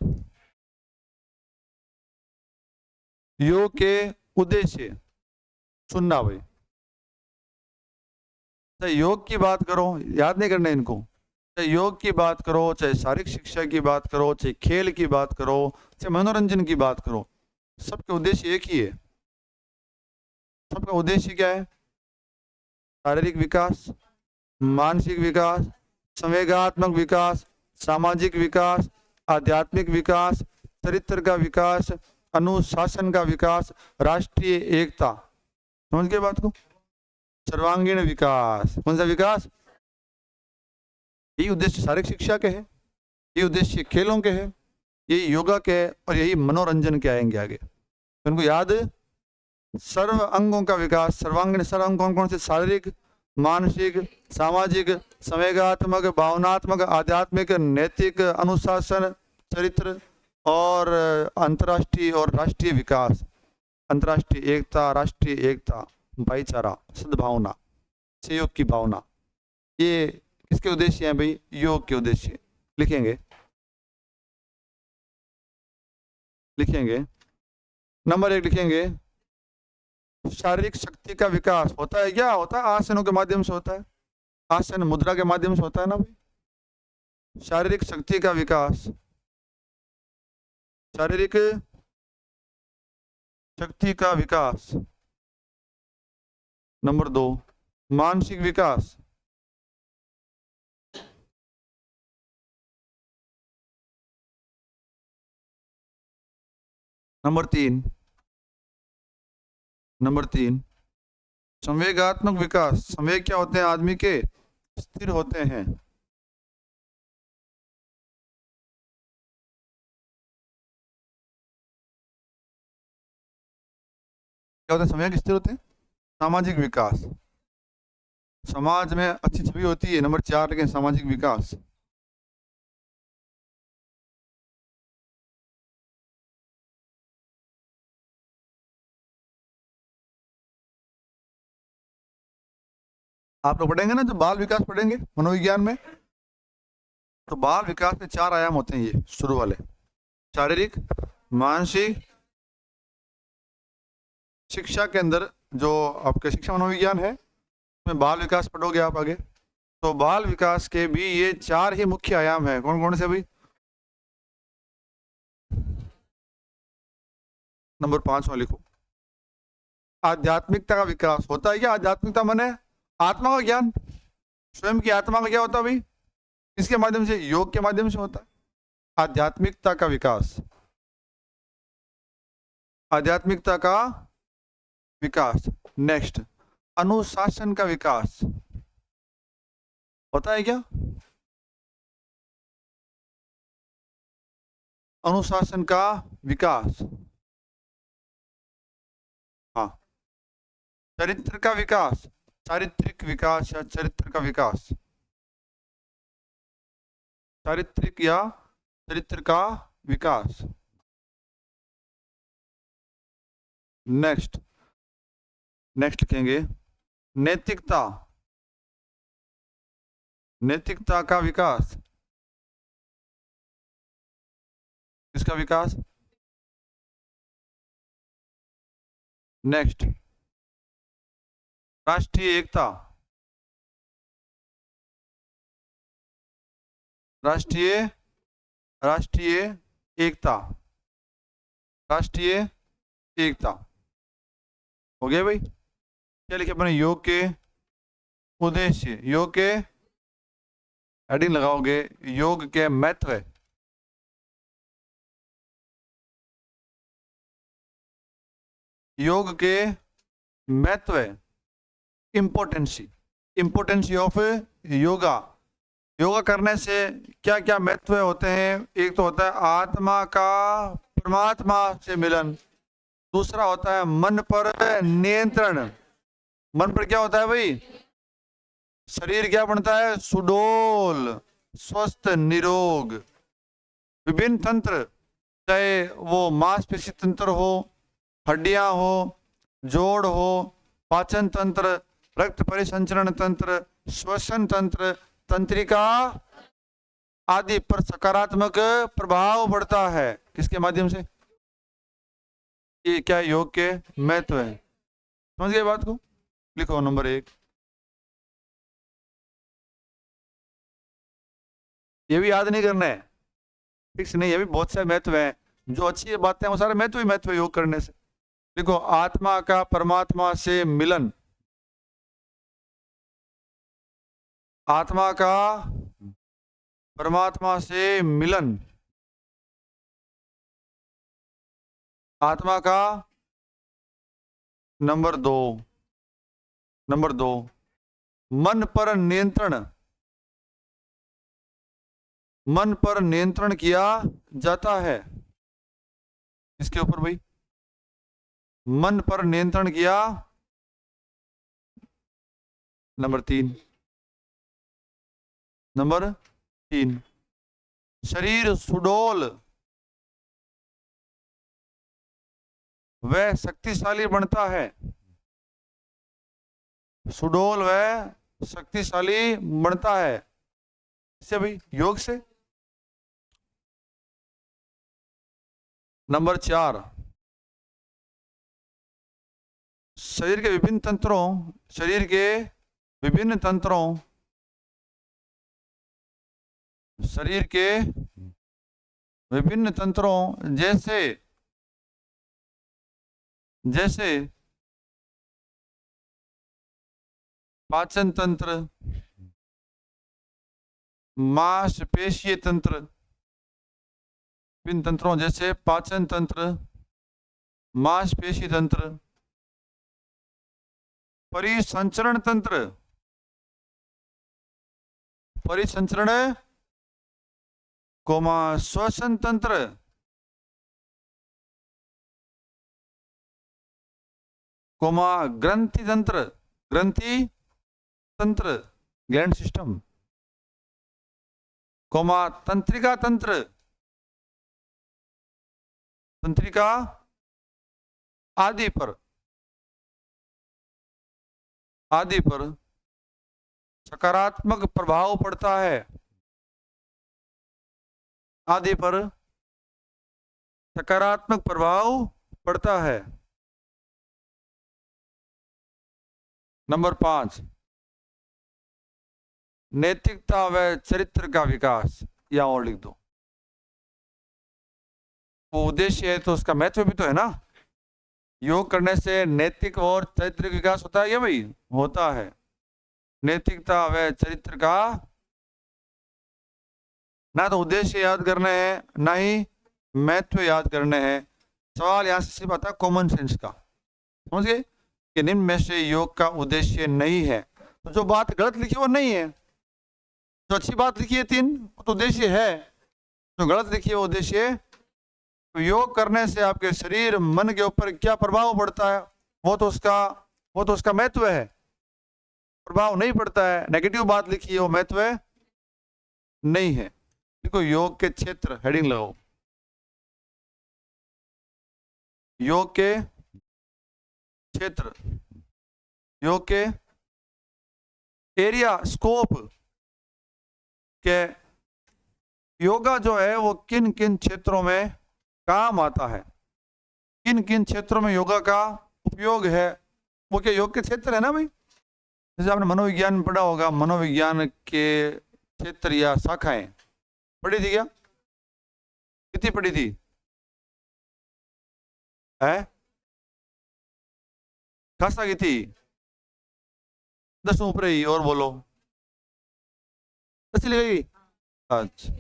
योग के उद्देश्य। सुनना भाई, चाहे योग की बात करो, याद नहीं करना इनको, चाहे योग की बात करो, चाहे शारीरिक शिक्षा की बात करो, चाहे खेल की बात करो, चाहे मनोरंजन की बात करो, सबका उद्देश्य एक ही है। सबका उद्देश्य क्या है, शारीरिक विकास, मानसिक विकास, संवेगात्मक विकास, सामाजिक विकास, आध्यात्मिक विकास, चरित्र का विकास, अनुशासन का विकास, राष्ट्रीय एकता। समझ गए बात को, सर्वांगीण विकास। कौन सा विकास, यही उद्देश्य शारीरिक शिक्षा के है, ये उद्देश्य खेलों के है, यही योगा के है, और यही मनोरंजन के आएंगे आगे। तो उनको याद, सर्व अंगों का विकास, सर्वांगीण सर्व अंग कौन कौन से, शारीरिक मानसिक सामाजिक संवेगात्मक भावनात्मक आध्यात्मिक नैतिक अनुशासन चरित्र और अंतर्राष्ट्रीय और राष्ट्रीय विकास, अंतर्राष्ट्रीय एकता, राष्ट्रीय एकता, भाईचारा, सद्भावना, सहयोग की भावना, ये किसके उद्देश्य हैं भाई, योग के उद्देश्य। लिखेंगे लिखेंगे नंबर 1 लिखेंगे, शारीरिक शक्ति का विकास होता है, क्या होता है, आसनों के माध्यम से होता है, आसन मुद्रा के माध्यम से होता है ना भाई। शारीरिक शक्ति का विकास, शारीरिक शक्ति का विकास। नंबर 2 मानसिक विकास, नंबर 3 संवेगात्मक विकास। संवेग क्या होते हैं आदमी के? स्थिर होते हैं। क्या होता है? संवेग स्थिर होते हैं। सामाजिक विकास, समाज में अच्छी छवि होती है। नंबर 4 लेकिन सामाजिक विकास। आप लोग पढ़ेंगे ना, जो बाल विकास पढ़ेंगे मनोविज्ञान में, तो बाल विकास में 4 आयाम होते हैं। ये शुरू वाले शारीरिक, मानसिक, शिक्षा के अंदर जो आपके शिक्षा मनोविज्ञान है उसमें बाल विकास पढ़ोगे आप आगे। तो बाल विकास के भी ये 4 ही मुख्य आयाम है। कौन कौन से भाई? नंबर 5 वाले लिखो। आध्यात्मिकता का विकास होता है क्या? आध्यात्मिकता माने आत्मा का ज्ञान। स्वयं की आत्मा का क्या होता है भाई? किसके माध्यम से? योग के माध्यम से होता है। आध्यात्मिकता का विकास, आध्यात्मिकता का विकास। नेक्स्ट, अनुशासन का विकास होता है क्या? अनुशासन का विकास, हाँ। चरित्र का विकास, चारित्रिक विकास या चरित्र का विकास, चारित्रिक या चरित्र का विकास। नेक्स्ट लिखेंगे नैतिकता, नैतिकता का विकास। किसका विकास? नेक्स्ट, राष्ट्रीय एकता, राष्ट्रीय राष्ट्रीय एकता, राष्ट्रीय एकता। हो गया भाई? क्या लिखे अपने? योग के उद्देश्य, योग के हेडिंग लगाओगे, योग के महत्व, योग के महत्व, इंपोर्टेंसी, इंपोर्टेंसी ऑफ योगा। योगा करने से क्या क्या महत्व होते हैं? एक तो होता है आत्मा का परमात्मा से मिलन, दूसरा होता है मन पर नियंत्रण। मन पर क्या होता है भाई? शरीर क्या बनता है? सुडोल, स्वस्थ, निरोग। विभिन्न तंत्र, चाहे वो मांसपेशी तंत्र हो, हड्डियां हो, जोड़ हो, पाचन तंत्र, रक्त परिसंचरण तंत्र, श्वसन तंत्र, तंत्रिका आदि पर सकारात्मक प्रभाव पड़ता है। किसके माध्यम से? ये क्या योग के महत्व है। समझ गए बात को? लिखो नंबर 1। ये भी याद नहीं करना है, फिक्स नहीं। ये भी बहुत सारे महत्व हैं, जो अच्छी बातें हैं वो सारे महत्व ही महत्व योग करने से। देखो, आत्मा का परमात्मा से मिलन, आत्मा का परमात्मा से मिलन, आत्मा का नंबर 2, मन पर नियंत्रण, मन पर नियंत्रण किया जाता है। इसके ऊपर भाई मन पर नियंत्रण किया। नंबर 3 शरीर सुडौल वह शक्तिशाली बनता है। सुडौल वह शक्तिशाली बनता है। इससे भाई योग से। नंबर 4 शरीर के विभिन्न तंत्रों, शरीर के विभिन्न तंत्रों, शरीर के विभिन्न तंत्रों जैसे जैसे पाचन तंत्र, मांसपेशीय तंत्र, विभिन्न तंत्रों जैसे पाचन तंत्र, मांसपेशी तंत्र, परिसंचरण तंत्र, परिसंचरण कोमा श्वसन तंत्र, कोमा ग्रंथि तंत्र, ग्रंथि तंत्र ग्लैंड सिस्टम, कोमा तंत्रिका तंत्र, तंत्रिका आदि पर सकारात्मक प्रभाव पड़ता है, आदि पर सकारात्मक प्रभाव पड़ता है। नंबर 5, नैतिकता व चरित्र का विकास, या और लिख दो। वो उद्देश्य है तो उसका महत्व भी तो है ना। योग करने से नैतिक और चारित्रिक विकास होता है या भाई होता है। नैतिकता व चरित्र का ना तो उद्देश्य याद करने हैं ना ही महत्व याद करने हैं। सवाल यहां से सिर्फ आता है कॉमन सेंस का, समझ गए कि निम्न में से योग का उद्देश्य नहीं है। तो जो बात गलत लिखी वो नहीं है, जो अच्छी बात लिखी है 3 वो तो उद्देश्य है, जो गलत लिखी है वो उद्देश्य। तो योग करने से आपके शरीर मन के ऊपर क्या प्रभाव पड़ता है वो तो उसका महत्व है, प्रभाव नहीं पड़ता है। नेगेटिव बात लिखी है वो महत्व नहीं है। देखो योग के क्षेत्र, हेडिंग लगाओ, योग के क्षेत्र, योग के एरिया, स्कोप के योगा जो है वो किन किन क्षेत्रों में काम आता है, किन किन क्षेत्रों में योगा का उपयोग है, वो क्या योग के क्षेत्र है ना भाई। जैसे आपने मनोविज्ञान में पढ़ा होगा, मनोविज्ञान के क्षेत्र या शाखाएं पढ़ी थी क्या, कितनी पढ़ी थी है, खासा की थी 10 ऊपर ही, और बोलो 10 गई। अच्छा,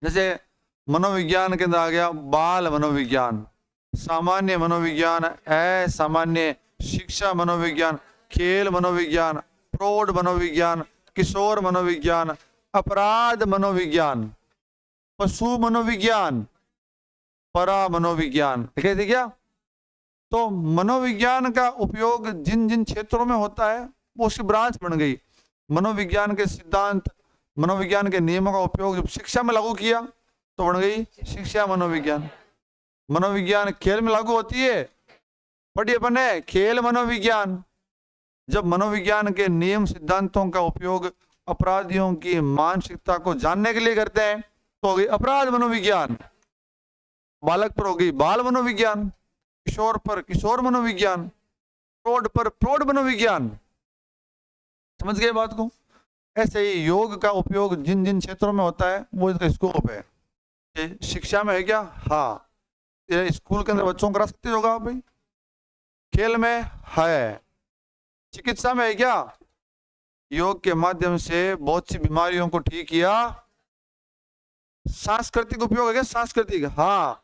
जैसे मनोविज्ञान के अंदर आ गया बाल मनोविज्ञान, सामान्य मनोविज्ञान, असामान्य शिक्षा मनोविज्ञान, खेल मनोविज्ञान, प्रौढ़ मनोविज्ञान, किशोर मनोविज्ञान, अपराध मनोविज्ञान, पशु मनोविज्ञान, परा मनोविज्ञान, देखे थे क्या। तो मनोविज्ञान का उपयोग जिन जिन क्षेत्रों में होता है वो उसकी ब्रांच बन गई। मनोविज्ञान के सिद्धांत, मनोविज्ञान के नियमों का उपयोग जब शिक्षा में लागू किया तो बन गई शिक्षा मनोविज्ञान। मनोविज्ञान खेल में लागू होती है, पढ़िए बने खेल मनोविज्ञान। जब मनोविज्ञान के नियम सिद्धांतों का उपयोग अपराधियों की मानसिकता को जानने के लिए करते हैं तो हो गई अपराध मनोविज्ञान। बालक पर हो गई बाल मनोविज्ञान, किशोर पर किशोर मनोविज्ञान, प्रौढ़ पर प्रौढ़ मनोविज्ञान। समझ गए बात को। ऐसे ही योग का उपयोग जिन जिन क्षेत्रों में होता है वो इसका स्कोप है। शिक्षा में है क्या, हाँ, ये स्कूल के अंदर बच्चों को करा सकते हो आप भाई। खेल में है, चिकित्सा में है क्या, योग के माध्यम से बहुत सी बीमारियों को ठीक किया। सांस्कृतिक उपयोग है क्या, सांस्कृतिक, हाँ,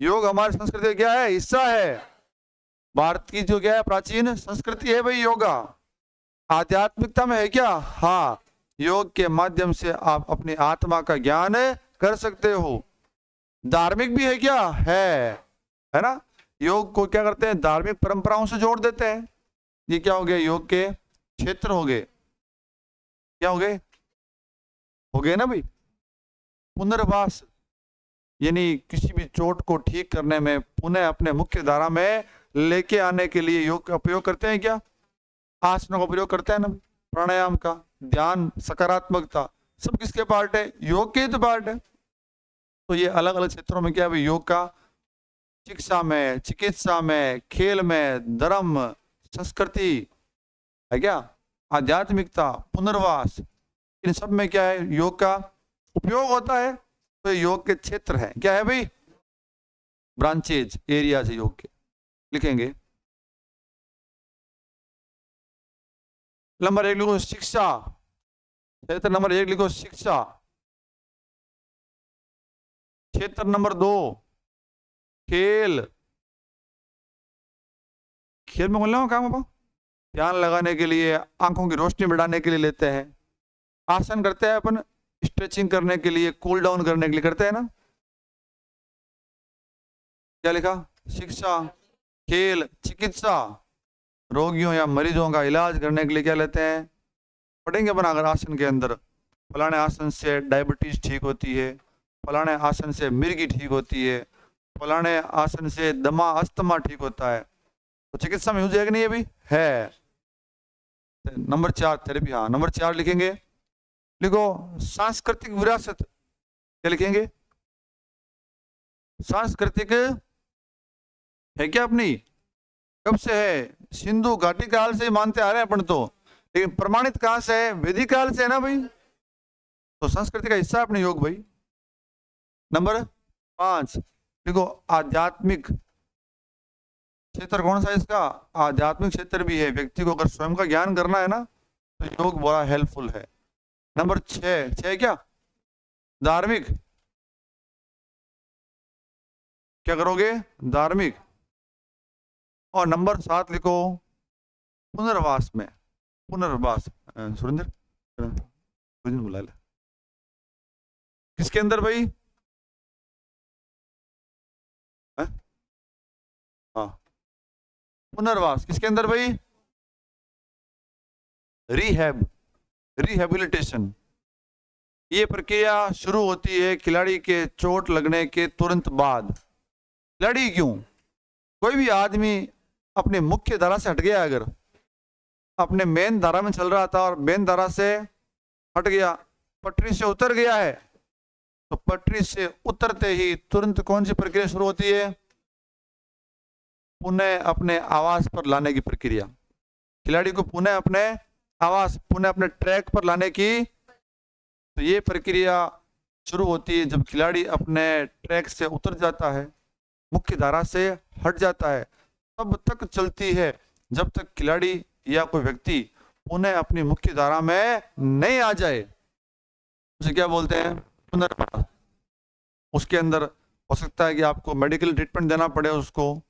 योग हमारी संस्कृति का क्या है, हिस्सा है। भारत की जो क्या है प्राचीन संस्कृति है भाई योगा। आध्यात्मिकता में है क्या, हाँ, योग के माध्यम से आप अपनी आत्मा का ज्ञान कर सकते हो। धार्मिक भी है क्या, है ना। योग को क्या करते हैं, धार्मिक परंपराओं से जोड़ देते हैं। ये क्या हो गया, योग के क्षेत्र हो गए। क्या हो गए ना भाई। पुनर्वास यानी किसी भी चोट को ठीक करने में, पुनः अपने मुख्य धारा में लेके आने के लिए योग का उपयोग करते हैं क्या, आसनों का प्रयोग करते हैं ना, प्राणायाम का, ध्यान, सकारात्मकता, सब किसके पार्ट है, योग के तो पार्ट है। तो ये अलग अलग क्षेत्रों में क्या है योग का, शिक्षा में, चिकित्सा में, खेल में, धर्म, संस्कृति है क्या, आध्यात्मिकता, पुनर्वास, इन सब में क्या है योग का उपयोग होता है। तो योग के क्षेत्र है, क्या है भाई, ब्रांचेज, एरियाज है योग के, लिखेंगे। नंबर 1 लिखो शिक्षा, क्षेत्र नंबर 1 लिखो शिक्षा। क्षेत्र नंबर 2 खेल, खेल में बोलना हो काम बाबा, ध्यान लगाने के लिए, आंखों की रोशनी बढ़ाने के लिए लेते हैं। आसन करते हैं अपन स्ट्रेचिंग करने के लिए, कूल डाउन करने के लिए करते हैं ना। क्या लिखा? शिक्षा, खेल, चिकित्सा, रोगियों या मरीजों का इलाज करने के लिए क्या लेते हैं? पढ़ेंगे अपन अगर आसन के अंदर, फलाने आसन से डायबिटीज ठीक होती है, फलाने आसन से मिर्गी ठीक होती है, फलाने आसन से दमा अस्थमा ठीक होता है। तो चिकित्सा में यूज है कि नहीं? अभी है। Number 4 therapy. हाँ, नंबर 4 लिखेंगे, लिखो सांस्कृतिक विरासत। क्या लिखेंगे? सांस्कृतिक है क्या अपनी? कब से है? सिंधु घाटी काल से मानते आ रहे हैं अपन तो, लेकिन प्रमाणित कहां से है? वैदिक काल से है ना भाई। तो संस्कृति का हिस्सा है अपने योग भाई। नंबर 5 देखो, आध्यात्मिक क्षेत्र कौन सा है इसका? आध्यात्मिक क्षेत्र भी है। व्यक्ति को अगर स्वयं का ज्ञान करना है ना तो योग बड़ा हेल्पफुल है। नंबर 6 क्या? धार्मिक। क्या करोगे? धार्मिक। और नंबर 7 लिखो, पुनर्वास में। पुनर्वास, सुरेंद्र बुला ले। किसके अंदर भाई? हाँ, पुनर्वास किसके अंदर भाई? Rehab, rehabilitation. ये प्रक्रिया शुरू होती है खिलाड़ी के चोट लगने के तुरंत बाद। खिलाड़ी क्यों? कोई भी आदमी अपने मुख्य धारा से हट गया, अगर अपने मेन धारा में चल रहा था और मेन धारा से हट गया, पटरी से उतर गया है, तो पटरी से उतरते ही तुरंत कौन सी प्रक्रिया शुरू होती है? पुनः अपने आवास पर लाने की प्रक्रिया। खिलाड़ी को पुनः अपने आवास, पुनः अपने ट्रैक पर लाने की, तो ये प्रक्रिया शुरू होती है जब खिलाड़ी अपने ट्रैक से उतर जाता है, मुख्य धारा से हट जाता है। तब तक चलती है जब तक खिलाड़ी या कोई व्यक्ति पुनः अपनी मुख्य धारा में नहीं आ जाए। उसे क्या बोलते हैं? पुनर्वास। उसके अंदर हो सकता है कि आपको मेडिकल ट्रीटमेंट देना पड़े, उसको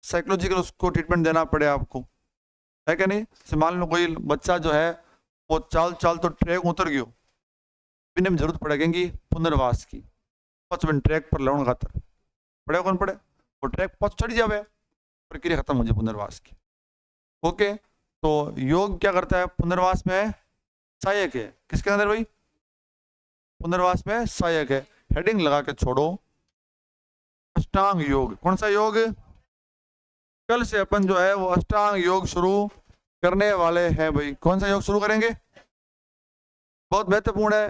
साइकोलॉजिकल उसको ट्रीटमेंट देना पड़े आपको, है क्या नहीं? से मान लो कोई बच्चा जो है वो चाल चाल तो ट्रैक उतर गयो, बिना में जरूरत पड़ेगी पुनर्वास की। 5 मिनट ट्रैक पर लाने खातर पड़े, कौन पड़े? वो ट्रैक 5 चढ़ जावे, प्रक्रिया खत्म हो जाए पुनर्वास की। ओके, तो योग क्या करता है? पुनर्वास में सहायक है। किसके अंदर भाई? पुनर्वास में सहायक है। हेडिंग लगा के छोड़ो, अष्टांग योग। कौन सा योग? कल से अपन जो है वो अष्टांग योग शुरू करने वाले हैं भाई। कौन सा योग शुरू करेंगे? बहुत महत्वपूर्ण है।